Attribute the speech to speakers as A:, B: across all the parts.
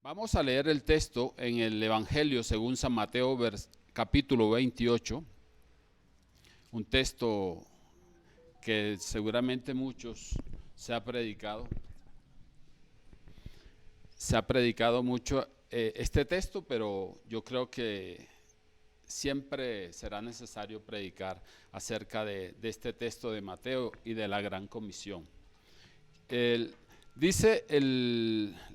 A: Vamos a leer el texto en el Evangelio según San Mateo, capítulo 28, un texto que seguramente muchos se ha predicado. Se ha predicado mucho este texto, pero yo creo que siempre será necesario predicar acerca de este texto de Mateo y de la Gran Comisión. Dice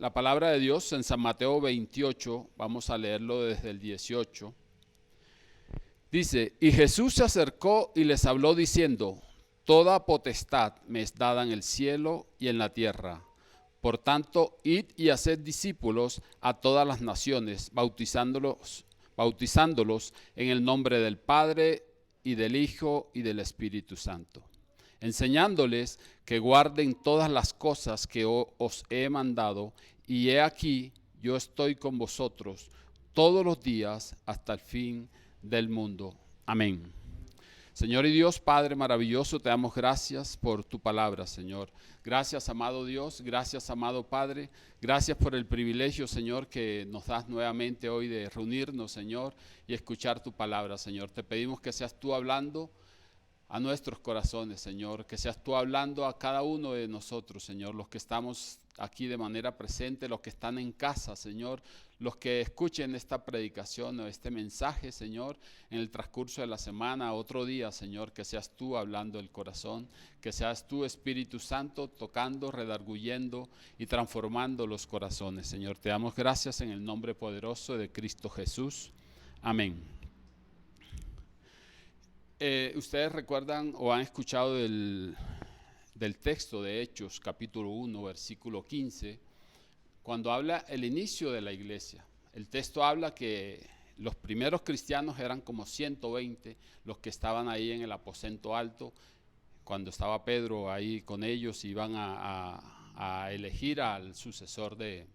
A: la palabra de Dios en San Mateo 28, vamos a leerlo desde el 18. Dice, y Jesús se acercó y les habló diciendo, toda potestad me es dada en el cielo y en la tierra. Por tanto, id y haced discípulos a todas las naciones, bautizándolos en el nombre del Padre y del Hijo y del Espíritu Santo, enseñándoles que guarden todas las cosas que os he mandado, y he aquí, yo estoy con vosotros todos los días hasta el fin del mundo. Amén. Señor y Dios, Padre maravilloso, te damos gracias por tu palabra, Señor. Gracias, amado Dios, gracias, amado Padre. Gracias por el privilegio, Señor, que nos das nuevamente hoy de reunirnos, Señor, y escuchar tu palabra, Señor. Te pedimos que seas tú hablando a nuestros corazones, Señor, que seas tú hablando a cada uno de nosotros, Señor, los que estamos aquí de manera presente, los que están en casa, Señor, los que escuchen esta predicación o este mensaje, Señor, en el transcurso de la semana, otro día, Señor, que seas tú hablando el corazón, que seas tú, Espíritu Santo, tocando, redarguyendo y transformando los corazones, Señor. Te damos gracias en el nombre poderoso de Cristo Jesús. Amén. Ustedes recuerdan o han escuchado del texto de Hechos, capítulo 1, versículo 15, cuando habla el inicio de la iglesia. El texto habla que los primeros cristianos eran como 120, los que estaban ahí en el aposento alto, cuando estaba Pedro ahí con ellos, iban a elegir al sucesor de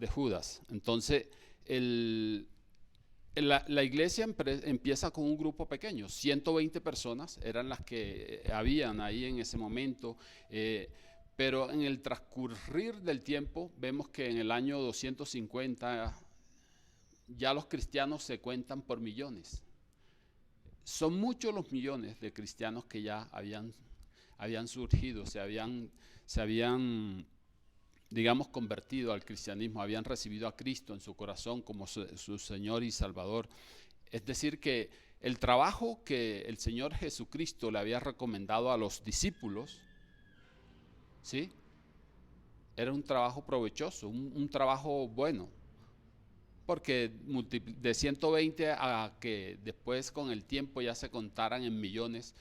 A: Judas. Entonces, la iglesia empieza con un grupo pequeño, 120 personas eran las que habían ahí en ese momento, pero en el transcurrir del tiempo vemos que en el año 250 ya los cristianos se cuentan por millones. Son muchos los millones de cristianos que ya habían surgido, se habían digamos, convertido al cristianismo, habían recibido a Cristo en su corazón como su Señor y Salvador. Es decir, que el trabajo que el Señor Jesucristo le había recomendado a los discípulos, ¿sí?, era un trabajo provechoso, un trabajo bueno, porque de 120 a que después con el tiempo ya se contaran en millones,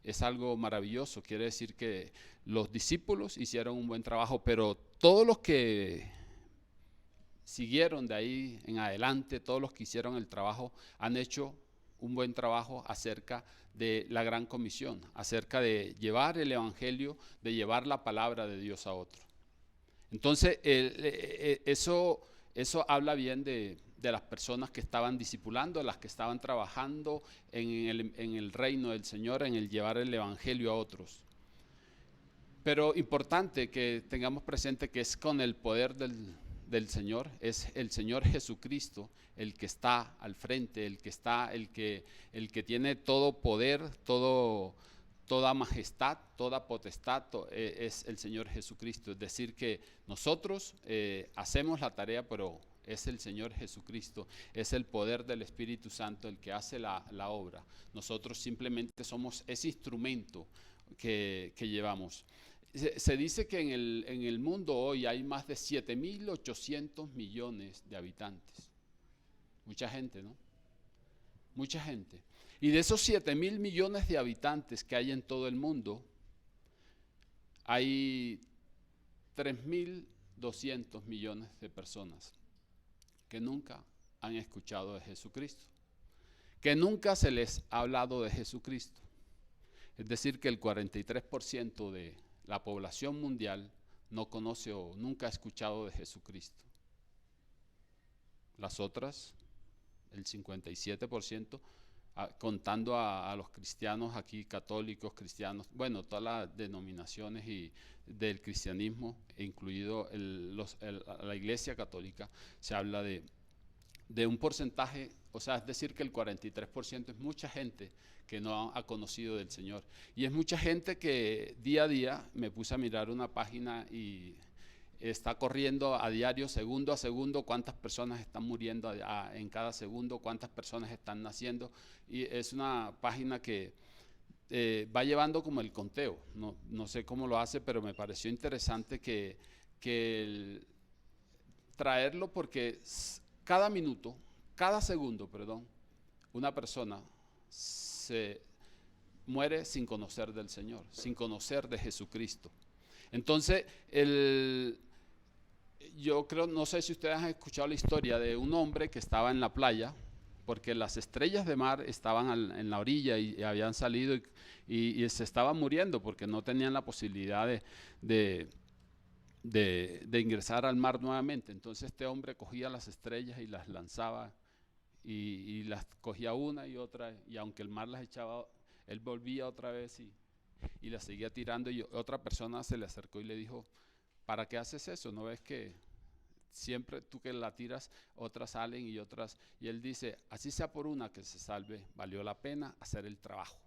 A: es algo maravilloso. Quiere decir que los discípulos hicieron un buen trabajo, pero todos los que siguieron de ahí en adelante, todos los que hicieron el trabajo, han hecho un buen trabajo acerca de la Gran Comisión, acerca de llevar el Evangelio, de llevar la palabra de Dios a otro. Entonces, eso habla bien de las personas que estaban discipulando, las que estaban trabajando en el reino del Señor, en el llevar el Evangelio a otros. Pero importante que tengamos presente que es con el poder del Señor, es el Señor Jesucristo el que está al frente, el que tiene todo poder, toda majestad, toda potestad, es el Señor Jesucristo. Es decir, que nosotros hacemos la tarea, pero es el Señor Jesucristo, es el poder del Espíritu Santo el que hace la obra. Nosotros simplemente somos ese instrumento que llevamos. Se dice que en el mundo hoy hay más de 7.800 millones de habitantes. Mucha gente, ¿no? Mucha gente. Y de esos 7.000 millones de habitantes que hay en todo el mundo, hay 3.200 millones de personas que nunca han escuchado de Jesucristo, que nunca se les ha hablado de Jesucristo. Es decir, que el 43% de la población mundial no conoce o nunca ha escuchado de Jesucristo. Las otras, el 57%, contando a los cristianos aquí, católicos, cristianos, bueno, todas las denominaciones del cristianismo, incluido la Iglesia Católica, se habla de un porcentaje, o sea, es decir, que el 43% es mucha gente que no ha conocido del Señor. Y es mucha gente que día a día me puse a mirar una página y está corriendo a diario, segundo a segundo, cuántas personas están muriendo en cada segundo, cuántas personas están naciendo. Y es una página que va llevando como el conteo. No sé cómo lo hace, pero me pareció interesante traerlo porque cada minuto, cada segundo, perdón, una persona se muere sin conocer del Señor, sin conocer de Jesucristo. Entonces, yo creo, no sé si ustedes han escuchado la historia de un hombre que estaba en la playa, porque las estrellas de mar estaban en la orilla y habían salido y se estaban muriendo porque no tenían la posibilidad de ingresar al mar nuevamente. Entonces este hombre cogía las estrellas y las lanzaba y las cogía una y otra, y aunque el mar las echaba, él volvía otra vez y las seguía tirando, y otra persona se le acercó y le dijo: ¿para qué haces eso? ¿No ves que siempre tú que la tiras, otras salen y otras? Y él dice: así sea por una que se salve, valió la pena hacer el trabajo.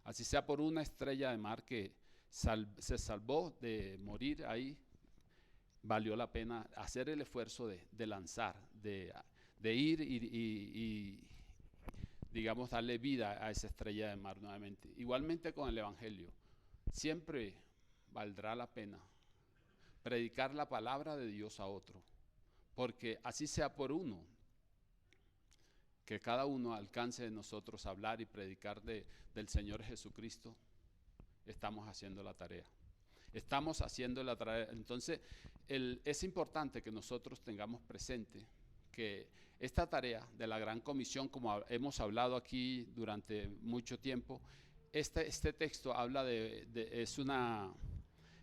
A: Así sea por una estrella de mar que se salvó de morir ahí, valió la pena hacer el esfuerzo de lanzar, de ir y digamos, darle vida a esa estrella de mar nuevamente. Igualmente con el Evangelio, siempre valdrá la pena predicar la palabra de Dios a otro, porque así sea por uno, que cada uno alcance de nosotros a hablar y predicar del Señor Jesucristo, estamos haciendo la tarea. Estamos haciendo la tarea. Entonces, es importante que nosotros tengamos presente que esta tarea de la Gran Comisión, como hemos hablado aquí durante mucho tiempo, este texto habla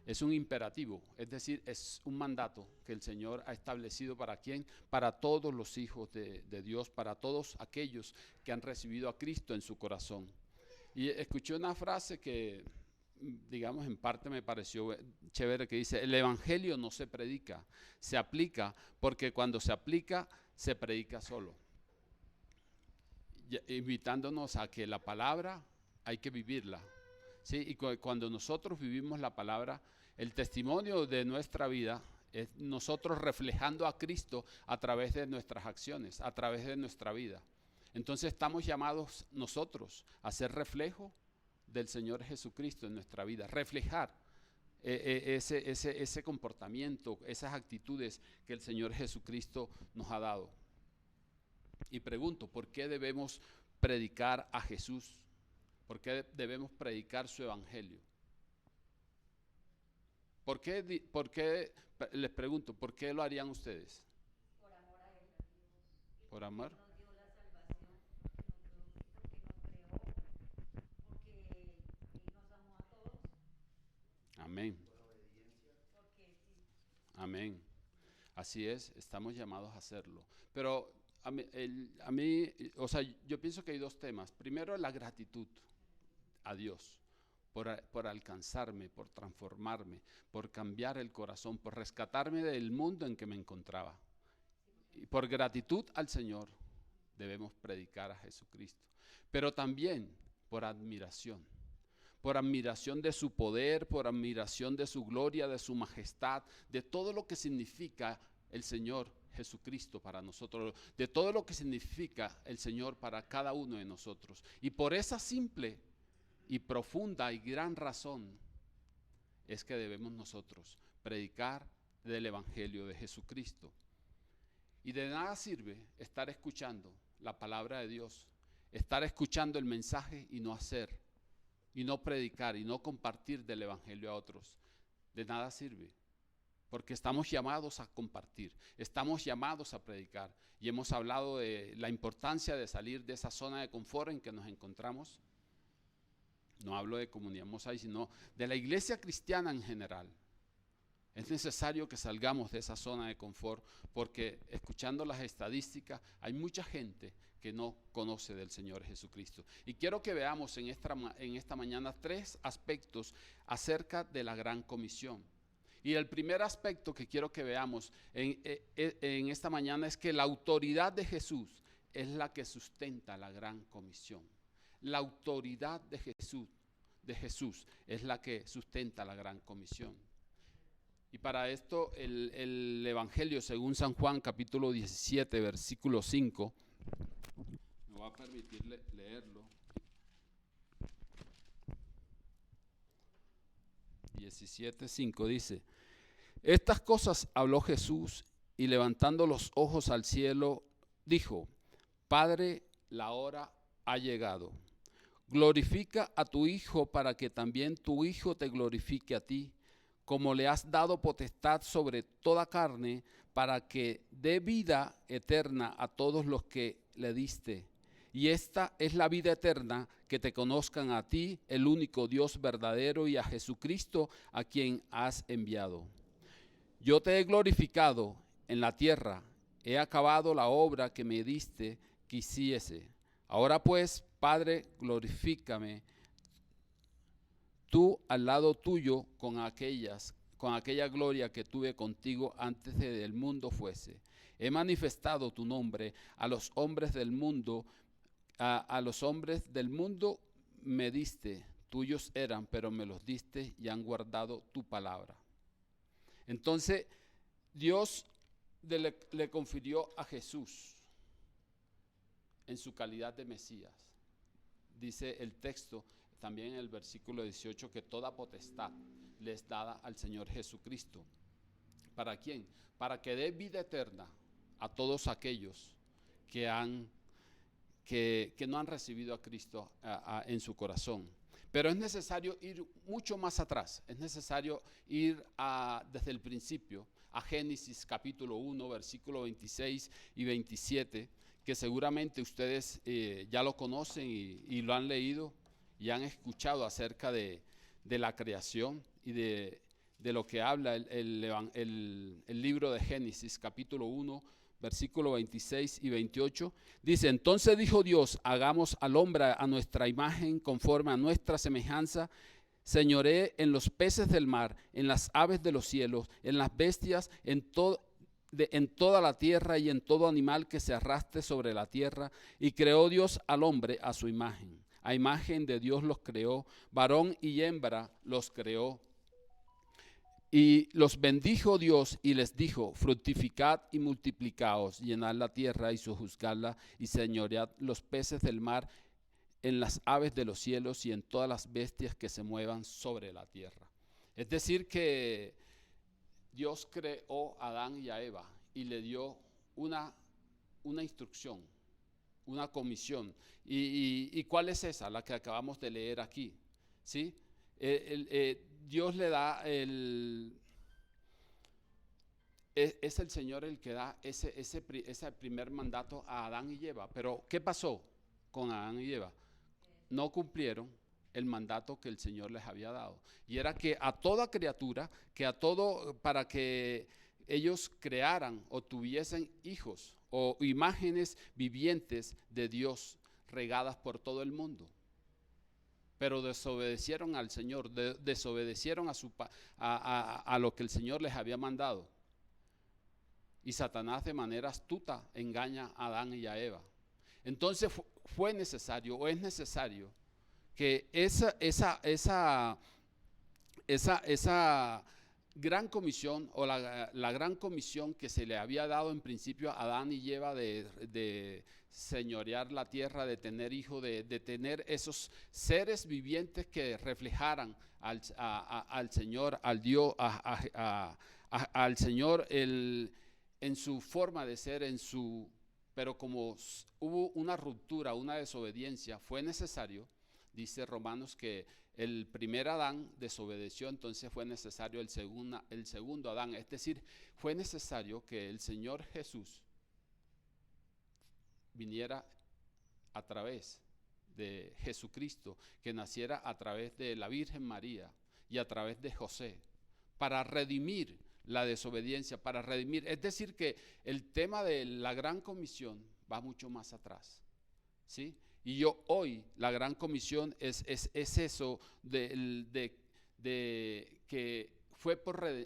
A: es un imperativo, es decir, es un mandato que el Señor ha establecido ¿para quién? Para todos los hijos de Dios, para todos aquellos que han recibido a Cristo en su corazón. Y escuché una frase que, digamos, en parte me pareció chévere, que dice: el Evangelio no se predica, se aplica, porque cuando se aplica, se predica solo. Invitándonos a que la palabra hay que vivirla, ¿sí? Y cuando nosotros vivimos la palabra, el testimonio de nuestra vida es nosotros reflejando a Cristo a través de nuestras acciones, a través de nuestra vida. Entonces estamos llamados nosotros a ser reflejo del Señor Jesucristo en nuestra vida, reflejar ese comportamiento, esas actitudes que el Señor Jesucristo nos ha dado. Y pregunto, ¿por qué debemos predicar a Jesús? ¿Por qué debemos predicar su evangelio? ¿Por qué, les pregunto, por qué lo harían ustedes?
B: Por amor a Él.
A: ¿Por amor?
B: Nos dio la salvación, porque Él nos amó a todos.
A: Amén.
B: Porque sí.
A: Amén. Así es, estamos llamados a hacerlo. Pero a mí, o sea, yo pienso que hay dos temas. Primero, la gratitud a Dios por alcanzarme, por transformarme, por cambiar el corazón, por rescatarme del mundo en que me encontraba. Y por gratitud al Señor debemos predicar a Jesucristo. Pero también por admiración de su poder, por admiración de su gloria, de su majestad, de todo lo que significa el Señor Jesucristo para nosotros, de todo lo que significa el Señor para cada uno de nosotros. Y por esa simple y profunda y gran razón es que debemos nosotros predicar del Evangelio de Jesucristo. Y de nada sirve estar escuchando la palabra de Dios, estar escuchando el mensaje y no hacer, y no predicar y no compartir del Evangelio a otros. De nada sirve, porque estamos llamados a compartir, estamos llamados a predicar, y hemos hablado de la importancia de salir de esa zona de confort en que nos encontramos. No hablo de Comunidad Mosaic, sino de la iglesia cristiana en general. Es necesario que salgamos de esa zona de confort, porque escuchando las estadísticas hay mucha gente que no conoce del Señor Jesucristo. Y quiero que veamos en esta mañana 3 aspectos acerca de la gran comisión. Y el primer aspecto que quiero que veamos en esta mañana es que la autoridad de Jesús es la que sustenta la gran comisión. La autoridad de Jesús es la que sustenta la gran comisión. Y para esto el Evangelio según San Juan capítulo 17 versículo 5, me va a permitir leerlo. 17:5 dice: estas cosas habló Jesús y levantando los ojos al cielo dijo: Padre, la hora ha llegado. Glorifica a tu Hijo para que también tu Hijo te glorifique a ti, como le has dado potestad sobre toda carne, para que dé vida eterna a todos los que le diste. Y esta es la vida eterna, que te conozcan a ti, el único Dios verdadero, y a Jesucristo, a quien has enviado. Yo te he glorificado en la tierra, he acabado la obra que me diste que hiciese. Ahora pues, Padre, glorifícame tú al lado tuyo con aquella gloria que tuve contigo antes de el mundo fuese. He manifestado tu nombre a los hombres del mundo, a los hombres del mundo me diste, tuyos eran, pero me los diste y han guardado tu palabra. Entonces, Dios le confirió a Jesús en su calidad de Mesías. Dice el texto, también en el versículo 18, que toda potestad le es dada al Señor Jesucristo. ¿Para quién? Para que dé vida eterna a todos aquellos que no han recibido a Cristo en su corazón. Pero es necesario ir mucho más atrás, es necesario ir desde el principio, a Génesis capítulo 1, versículo 26 y 27, que seguramente ustedes ya lo conocen y lo han leído y han escuchado acerca de la creación y de lo que habla el libro de Génesis capítulo 1, versículo 26 y 28, dice: entonces dijo Dios, hagamos al hombre a nuestra imagen, conforme a nuestra semejanza, señoree en los peces del mar, en las aves de los cielos, en las bestias, en toda la tierra y en todo animal que se arrastre sobre la tierra. Y creó Dios al hombre a su imagen. A imagen de Dios los creó, varón y hembra los creó. Y los bendijo Dios y les dijo: fructificad y multiplicaos, llenad la tierra y sojuzgadla, y señoread los peces del mar, en las aves de los cielos y en todas las bestias que se muevan sobre la tierra. Es decir, que Dios creó a Adán y a Eva y le dio una instrucción, una comisión. ¿Y cuál es esa? La que acabamos de leer aquí, ¿sí? Dios le da es el Señor el que da ese primer mandato a Adán y Eva. Pero ¿qué pasó con Adán y Eva? No cumplieron el mandato que el Señor les había dado. Y era que a toda criatura, para que ellos crearan o tuviesen hijos o imágenes vivientes de Dios regadas por todo el mundo. Pero desobedecieron al Señor, desobedecieron a lo que el Señor les había mandado. Y Satanás de manera astuta engaña a Adán y a Eva. Entonces fue necesario o es necesario que esa gran comisión o la gran comisión que se le había dado en principio a Adán y Eva de señorear la tierra, de tener hijos, de tener esos seres vivientes que reflejaran al Señor, al Dios, al Señor en su forma de ser, pero como hubo una ruptura, una desobediencia, fue necesario, dice Romanos, que el primer Adán desobedeció, entonces fue necesario el segundo Adán. Es decir, fue necesario que el Señor Jesús viniera a través de Jesucristo, que naciera a través de la Virgen María y a través de José, para redimir la desobediencia, para redimir. Es decir, que el tema de la gran comisión va mucho más atrás. ¿sí? Y yo hoy, la gran comisión es eso de que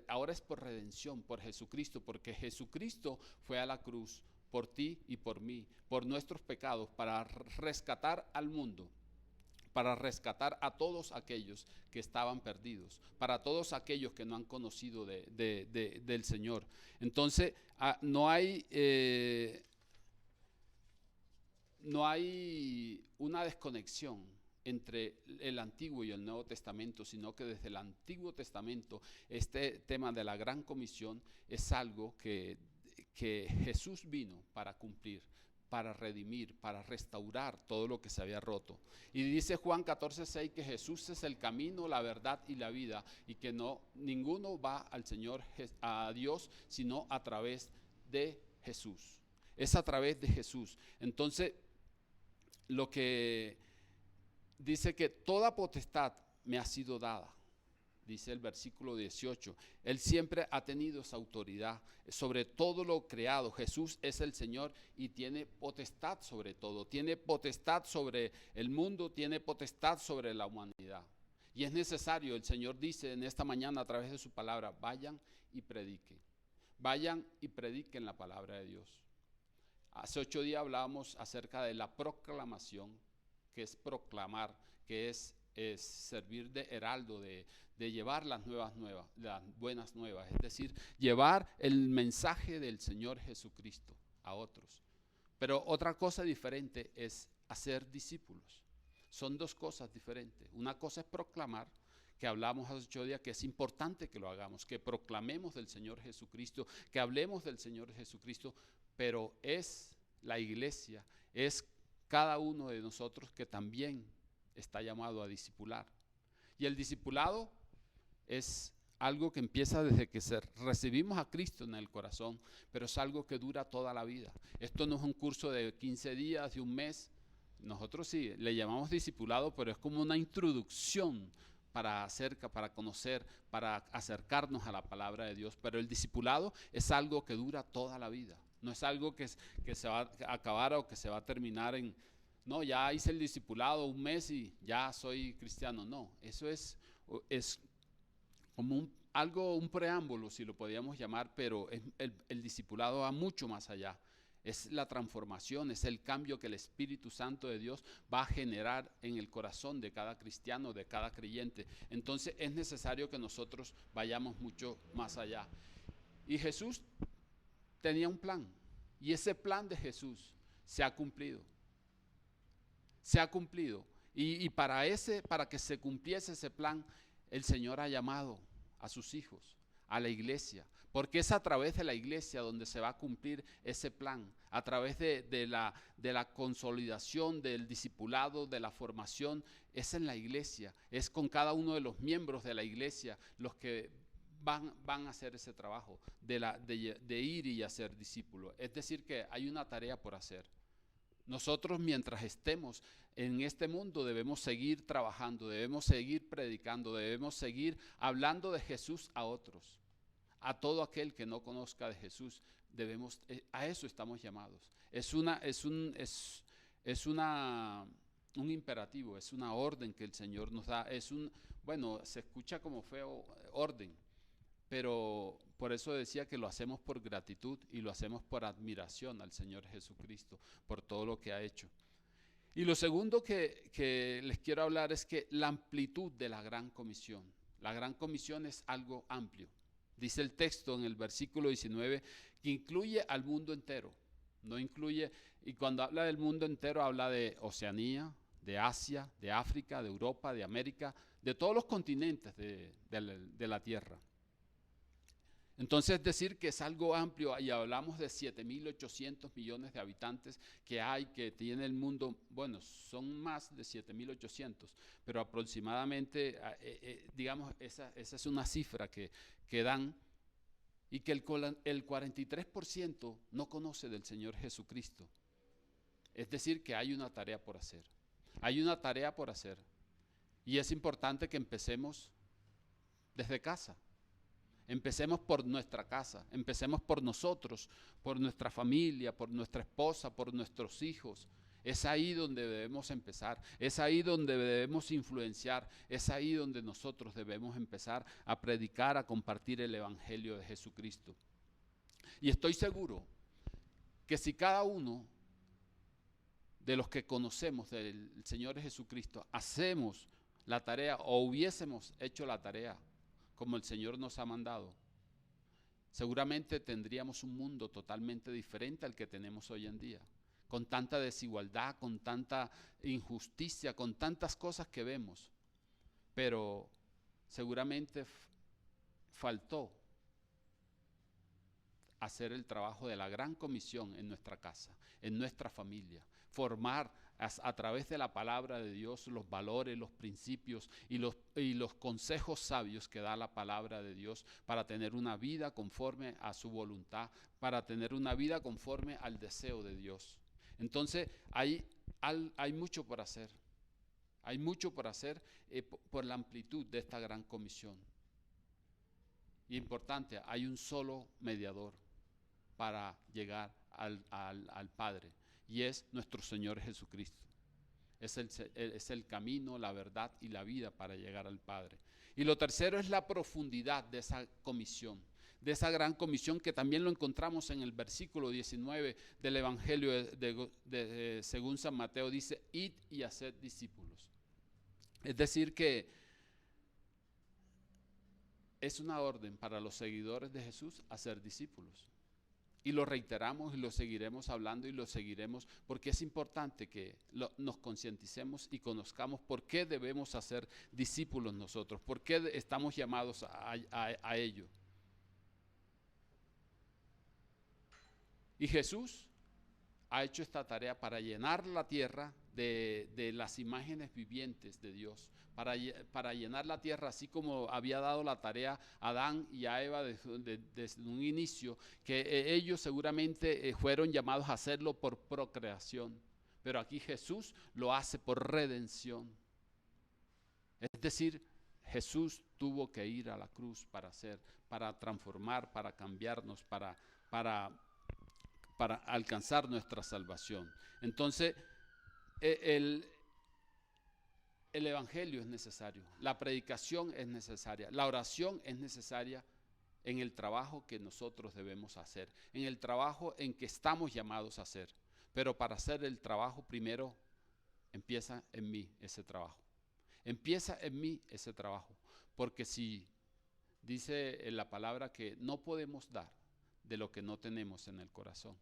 A: ahora es por redención, por Jesucristo, porque Jesucristo fue a la cruz por ti y por mí, por nuestros pecados, para rescatar al mundo, para rescatar a todos aquellos que estaban perdidos, para todos aquellos que no han conocido del Señor. Entonces, no hay una desconexión entre el Antiguo y el Nuevo Testamento, sino que desde el Antiguo Testamento este tema de la Gran Comisión es algo que Jesús vino para cumplir, para redimir, para restaurar todo lo que se había roto. Y dice Juan 14:6 que Jesús es el camino, la verdad y la vida, y que ninguno va al Señor, a Dios, sino a través de Jesús. Es a través de Jesús. Entonces, lo que dice que toda potestad me ha sido dada, dice el versículo 18. Él siempre ha tenido esa autoridad sobre todo lo creado. Jesús es el Señor y tiene potestad sobre todo. Tiene potestad sobre el mundo, tiene potestad sobre la humanidad. Y es necesario, el Señor dice en esta mañana a través de su palabra, vayan y prediquen. Vayan y prediquen la palabra de Dios. Hace 8 días hablábamos acerca de la proclamación, que es proclamar, que es servir de heraldo, de llevar las buenas nuevas, es decir, llevar el mensaje del Señor Jesucristo a otros. Pero otra cosa diferente es hacer discípulos. Son dos cosas diferentes. Una cosa es proclamar, que hablamos hace 8 días, que es importante que lo hagamos, que proclamemos del Señor Jesucristo, que hablemos del Señor Jesucristo, pero es la iglesia, es cada uno de nosotros que también está llamado a discipular. Y el discipulado es algo que empieza desde que recibimos a Cristo en el corazón, pero es algo que dura toda la vida. Esto no es un curso de 15 días, de un mes. Nosotros sí, le llamamos discipulado, pero es como una introducción para conocer, para acercarnos a la palabra de Dios. Pero el discipulado es algo que dura toda la vida. No es algo que se va a acabar o que se va a terminar no, ya hice el discipulado un mes y ya soy cristiano. No, eso es como un preámbulo, si lo podíamos llamar, pero el discipulado va mucho más allá. Es la transformación, es el cambio que el Espíritu Santo de Dios va a generar en el corazón de cada cristiano, de cada creyente. Entonces es necesario que nosotros vayamos mucho más allá. Y Jesús tenía un plan, y ese plan de Jesús se ha cumplido. Se ha cumplido. Y para que se cumpliese ese plan, el Señor ha llamado a sus hijos, a la iglesia, porque es a través de la iglesia donde se va a cumplir ese plan, a través de la consolidación, del discipulado, de la formación. Es en la iglesia, es con cada uno de los miembros de la iglesia los que van a hacer ese trabajo de ir y hacer discípulos. Es decir, que hay una tarea por hacer. Nosotros, mientras estemos en este mundo, debemos seguir trabajando, debemos seguir predicando, debemos seguir hablando de Jesús a otros. A todo aquel que no conozca de Jesús, a eso estamos llamados. Es un imperativo, es una orden que el Señor nos da. Se escucha como feo orden, pero por eso decía que lo hacemos por gratitud y lo hacemos por admiración al Señor Jesucristo, por todo lo que ha hecho. Y lo segundo que les quiero hablar es que la amplitud de la Gran Comisión. La Gran Comisión es algo amplio. Dice el texto en el versículo 19 que incluye al mundo entero. No incluye, y cuando habla del mundo entero habla de Oceanía, de Asia, de África, de Europa, de América, de todos los continentes de la tierra. Entonces, es decir que es algo amplio, y hablamos de 7.800 millones de habitantes que tiene el mundo. Bueno, son más de 7.800, pero aproximadamente, digamos, esa es una cifra que dan, y que el 43% no conoce del Señor Jesucristo. Es decir, que hay una tarea por hacer. Hay una tarea por hacer, y es importante que empecemos desde casa. Empecemos por nuestra casa, empecemos por nosotros, por nuestra familia, por nuestra esposa, por nuestros hijos. Es ahí donde debemos empezar, es ahí donde debemos influenciar, es ahí donde nosotros debemos empezar a predicar, a compartir el Evangelio de Jesucristo. Y estoy seguro que si cada uno de los que conocemos del Señor Jesucristo hacemos la tarea o hubiésemos hecho la tarea como el Señor nos ha mandado, seguramente tendríamos un mundo totalmente diferente al que tenemos hoy en día, con tanta desigualdad, con tanta injusticia, con tantas cosas que vemos. Pero seguramente faltó hacer el trabajo de la gran comisión en nuestra casa, en nuestra familia, formar a través de la palabra de Dios los valores, los principios y los consejos sabios que da la palabra de Dios para tener una vida conforme a su voluntad, para tener una vida conforme al deseo de Dios. Entonces hay mucho por hacer, hay mucho por hacer por la amplitud de esta gran comisión. Y importante, hay un solo mediador para llegar al Padre, y es nuestro Señor Jesucristo. Es el camino, la verdad y la vida para llegar al Padre. Y lo tercero es la profundidad de esa comisión, de esa gran comisión que también lo encontramos en el versículo 19 del Evangelio según San Mateo. Dice: id y haced discípulos. Es decir que es una orden para los seguidores de Jesús a ser discípulos. Y lo reiteramos y lo seguiremos hablando y lo seguiremos porque es importante que nos concienticemos y conozcamos por qué debemos hacer discípulos nosotros, por qué estamos llamados a ello. Y Jesús ha hecho esta tarea para llenar la tierra de las imágenes vivientes de Dios, para llenar la tierra, así como había dado la tarea a Adán y a Eva desde un inicio, que ellos seguramente fueron llamados a hacerlo por procreación, pero aquí Jesús lo hace por redención. Es decir, Jesús tuvo que ir a la cruz para transformar, para cambiarnos, para alcanzar nuestra salvación. Entonces, el Evangelio es necesario, la predicación es necesaria, la oración es necesaria en el trabajo que nosotros debemos hacer, en el trabajo en que estamos llamados a hacer. Pero para hacer el trabajo, primero empieza en mí ese trabajo. Empieza en mí ese trabajo, porque si dice en la palabra que no podemos dar de lo que no tenemos en el corazón.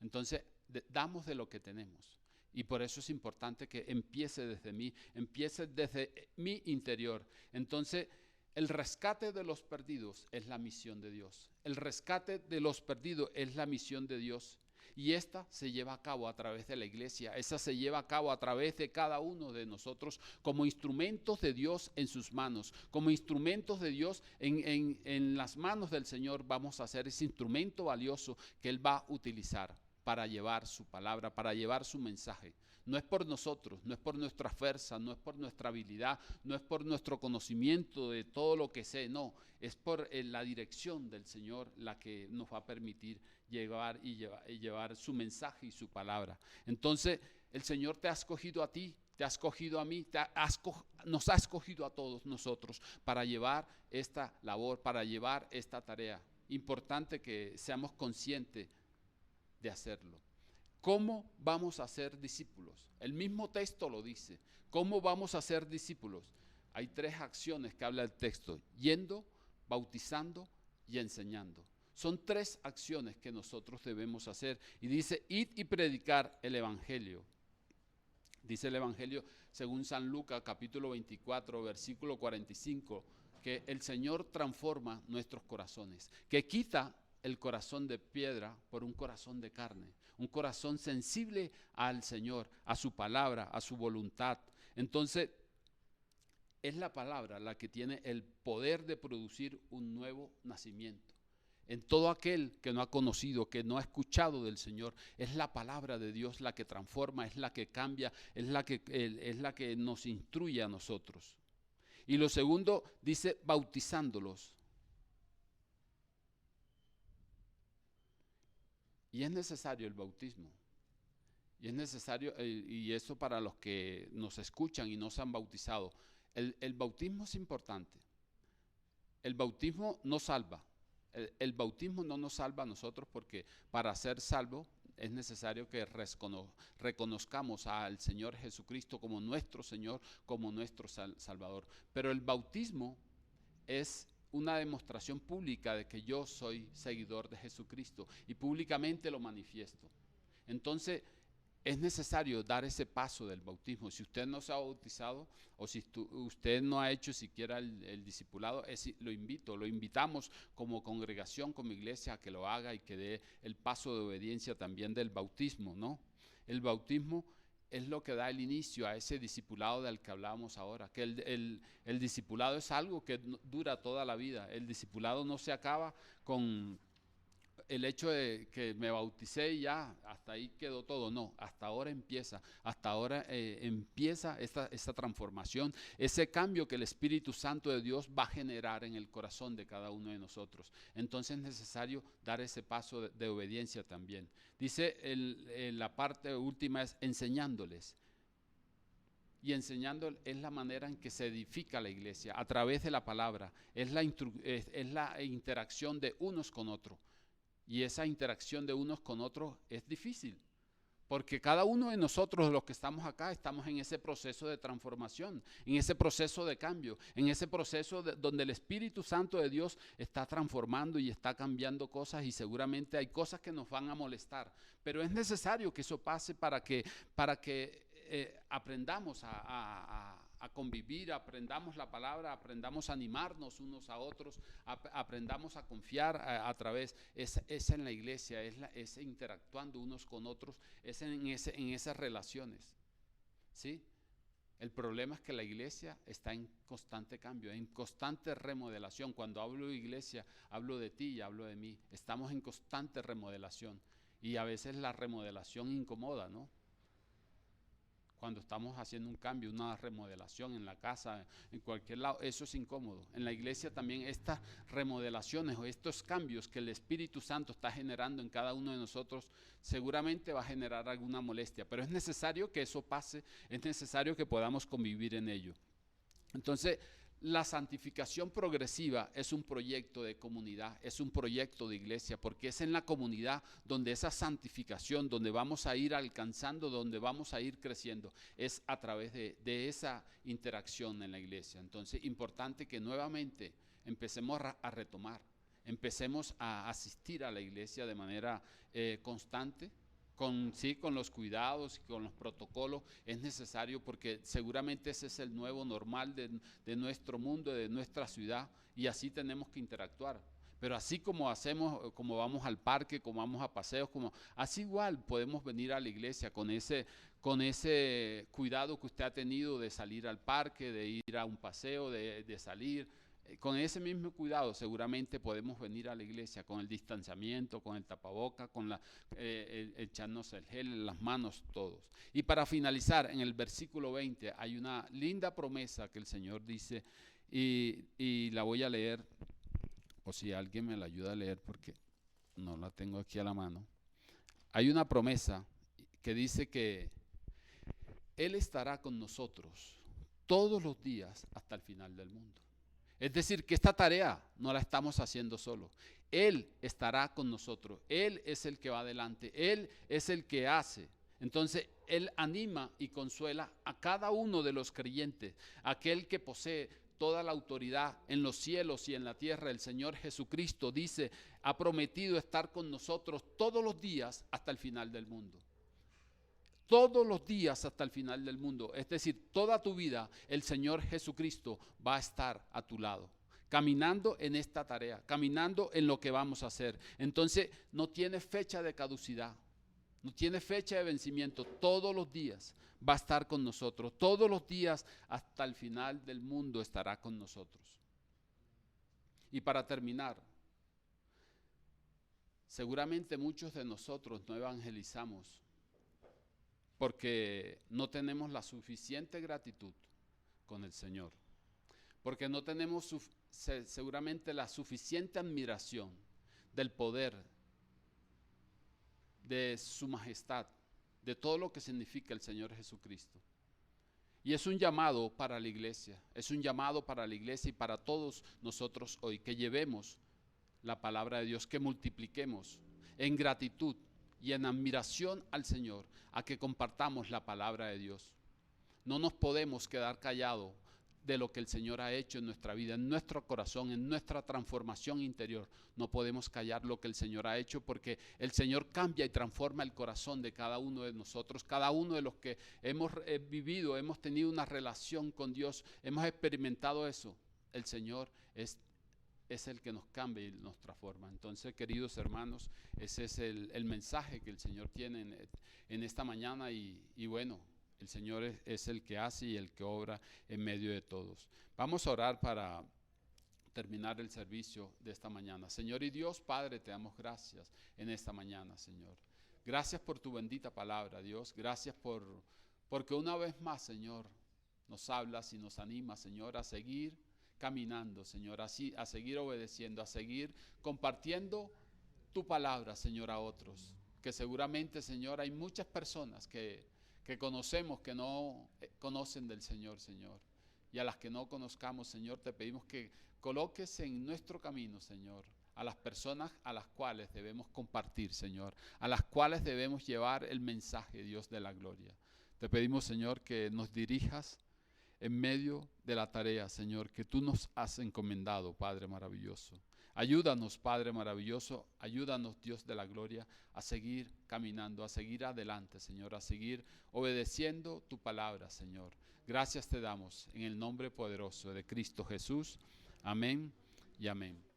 A: Entonces, damos de lo que tenemos. Y por eso es importante que empiece desde mí, empiece desde mi interior. Entonces, el rescate de los perdidos es la misión de Dios. El rescate de los perdidos es la misión de Dios. Y esta se lleva a cabo a través de la iglesia. Esa se lleva a cabo a través de cada uno de nosotros como instrumentos de Dios en sus manos. Como instrumentos de Dios en las manos del Señor vamos a hacer ese instrumento valioso que Él va a utilizar para llevar su palabra, para llevar su mensaje. No es por nosotros, no es por nuestra fuerza, no es por nuestra habilidad, no es por nuestro conocimiento de todo lo que sé, no, es por la dirección del Señor la que nos va a permitir llevar su mensaje y su palabra. Entonces, el Señor te ha escogido a ti, te ha escogido a mí, nos ha escogido a todos nosotros para llevar esta labor, para llevar esta tarea. Importante que seamos conscientes de hacerlo. ¿Cómo vamos a ser discípulos? El mismo texto lo dice. ¿Cómo vamos a ser discípulos? Hay 3 acciones que habla el texto: yendo, bautizando y enseñando. Son 3 acciones que nosotros debemos hacer. Y dice: id y predicar el Evangelio. Dice el Evangelio según San Lucas capítulo 24 versículo 45 que el Señor transforma nuestros corazones, que quita el corazón de piedra por un corazón de carne, un corazón sensible al Señor, a su palabra, a su voluntad. Entonces, es la palabra la que tiene el poder de producir un nuevo nacimiento. En todo aquel que no ha conocido, que no ha escuchado del Señor, es la palabra de Dios la que transforma, es la que cambia, es la que nos instruye a nosotros. Y lo segundo dice bautizándolos. Y es necesario el bautismo. Y es necesario, y eso para los que nos escuchan y no se han bautizado, el bautismo es importante. El bautismo no salva. El bautismo no nos salva a nosotros porque para ser salvo es necesario que reconozcamos al Señor Jesucristo como nuestro Señor, como nuestro Salvador. Pero el bautismo es una demostración pública de que yo soy seguidor de Jesucristo y públicamente lo manifiesto. Entonces, es necesario dar ese paso del bautismo. Si usted no se ha bautizado o si usted no ha hecho siquiera el discipulado, lo invitamos como congregación, como iglesia a que lo haga y que dé el paso de obediencia también del bautismo, ¿no? El bautismo es lo que da el inicio a ese discipulado del que hablábamos ahora, que el discipulado es algo que dura toda la vida. El discipulado no se acaba con el hecho de que me bauticé y ya, hasta ahí quedó todo. No, hasta ahora empieza esta transformación, ese cambio que el Espíritu Santo de Dios va a generar en el corazón de cada uno de nosotros. Entonces es necesario dar ese paso de obediencia también. Dice la parte última es enseñándoles. Y enseñando es la manera en que se edifica la iglesia, a través de la palabra, es la interacción de unos con otros. Y esa interacción de unos con otros es difícil, porque cada uno de nosotros, los que estamos acá, estamos en ese proceso de transformación, en ese proceso de cambio, en ese proceso donde el Espíritu Santo de Dios está transformando y está cambiando cosas, y seguramente hay cosas que nos van a molestar, pero es necesario que eso pase para que aprendamos a convivir, aprendamos la palabra, aprendamos a animarnos unos a otros, aprendamos a confiar a través, es en la iglesia, es interactuando unos con otros, es en esas relaciones, ¿sí? El problema es que la iglesia está en constante cambio, en constante remodelación. Cuando hablo de iglesia, hablo de ti y hablo de mí. Estamos en constante remodelación y a veces la remodelación incomoda, ¿no? Cuando estamos haciendo un cambio, una remodelación en la casa, en cualquier lado, eso es incómodo. En la iglesia también estas remodelaciones o estos cambios que el Espíritu Santo está generando en cada uno de nosotros, seguramente va a generar alguna molestia, pero es necesario que eso pase, es necesario que podamos convivir en ello. Entonces, la santificación progresiva es un proyecto de comunidad, es un proyecto de iglesia, porque es en la comunidad donde esa santificación, donde vamos a ir alcanzando, donde vamos a ir creciendo, es a través de esa interacción en la iglesia. Entonces, importante que nuevamente empecemos a retomar, empecemos a asistir a la iglesia de manera constante, con los cuidados y con los protocolos es necesario, porque seguramente ese es el nuevo normal de nuestro mundo, de nuestra ciudad, y así tenemos que interactuar. Pero así como hacemos, como vamos al parque, como vamos a paseos, así igual podemos venir a la iglesia con ese cuidado que usted ha tenido de salir al parque, de ir a un paseo, de salir. Con ese mismo cuidado seguramente podemos venir a la iglesia con el distanciamiento, con el tapaboca, con echarnos el gel en las manos todos. Y para finalizar, en el versículo 20 hay una linda promesa que el Señor dice, y la voy a leer, o si alguien me la ayuda a leer porque no la tengo aquí a la mano. Hay una promesa que dice que Él estará con nosotros todos los días hasta el final del mundo. Es decir, que esta tarea no la estamos haciendo solo. Él estará con nosotros. Él es el que va adelante. Él es el que hace. Entonces, Él anima y consuela a cada uno de los creyentes. Aquel que posee toda la autoridad en los cielos y en la tierra, el Señor Jesucristo dice, ha prometido estar con nosotros todos los días hasta el final del mundo. Todos los días hasta el final del mundo, es decir, toda tu vida, el Señor Jesucristo va a estar a tu lado, caminando en esta tarea, caminando en lo que vamos a hacer. Entonces, no tiene fecha de caducidad, no tiene fecha de vencimiento, todos los días va a estar con nosotros, todos los días hasta el final del mundo estará con nosotros. Y para terminar, seguramente muchos de nosotros no evangelizamos porque no tenemos la suficiente gratitud con el Señor, porque no tenemos seguramente la suficiente admiración del poder, de su majestad, de todo lo que significa el Señor Jesucristo. Y es un llamado para la iglesia, es un llamado para la iglesia y para todos nosotros hoy, que llevemos la palabra de Dios, que multipliquemos en gratitud y en admiración al Señor, a que compartamos la palabra de Dios. No nos podemos quedar callados de lo que el Señor ha hecho en nuestra vida, en nuestro corazón, en nuestra transformación interior. No podemos callar lo que el Señor ha hecho, porque el Señor cambia y transforma el corazón de cada uno de nosotros, cada uno de los que hemos vivido, hemos tenido una relación con Dios, hemos experimentado eso. El Señor es el que nos cambia y nos transforma. Entonces, queridos hermanos, ese es el mensaje que el Señor tiene en esta mañana y bueno, el Señor es el que hace y el que obra en medio de todos. Vamos a orar para terminar el servicio de esta mañana. Señor y Dios, Padre, te damos gracias en esta mañana, Señor. Gracias por tu bendita palabra, Dios. Gracias porque una vez más, Señor, nos hablas y nos animas, Señor, a seguir caminando, Señor, así, a seguir obedeciendo, a seguir compartiendo tu palabra, Señor, a otros. Que seguramente, Señor, hay muchas personas que conocemos que no conocen del Señor, Señor. Y a las que no conozcamos, Señor, te pedimos que coloques en nuestro camino, Señor, a las personas a las cuales debemos compartir, Señor, a las cuales debemos llevar el mensaje, Dios de la gloria. Te pedimos, Señor, que nos dirijas en medio de la tarea, Señor, que tú nos has encomendado, Padre maravilloso. Ayúdanos, Padre maravilloso, ayúdanos, Dios de la gloria, a seguir caminando, a seguir adelante, Señor, a seguir obedeciendo tu palabra, Señor. Gracias te damos en el nombre poderoso de Cristo Jesús. Amén y amén.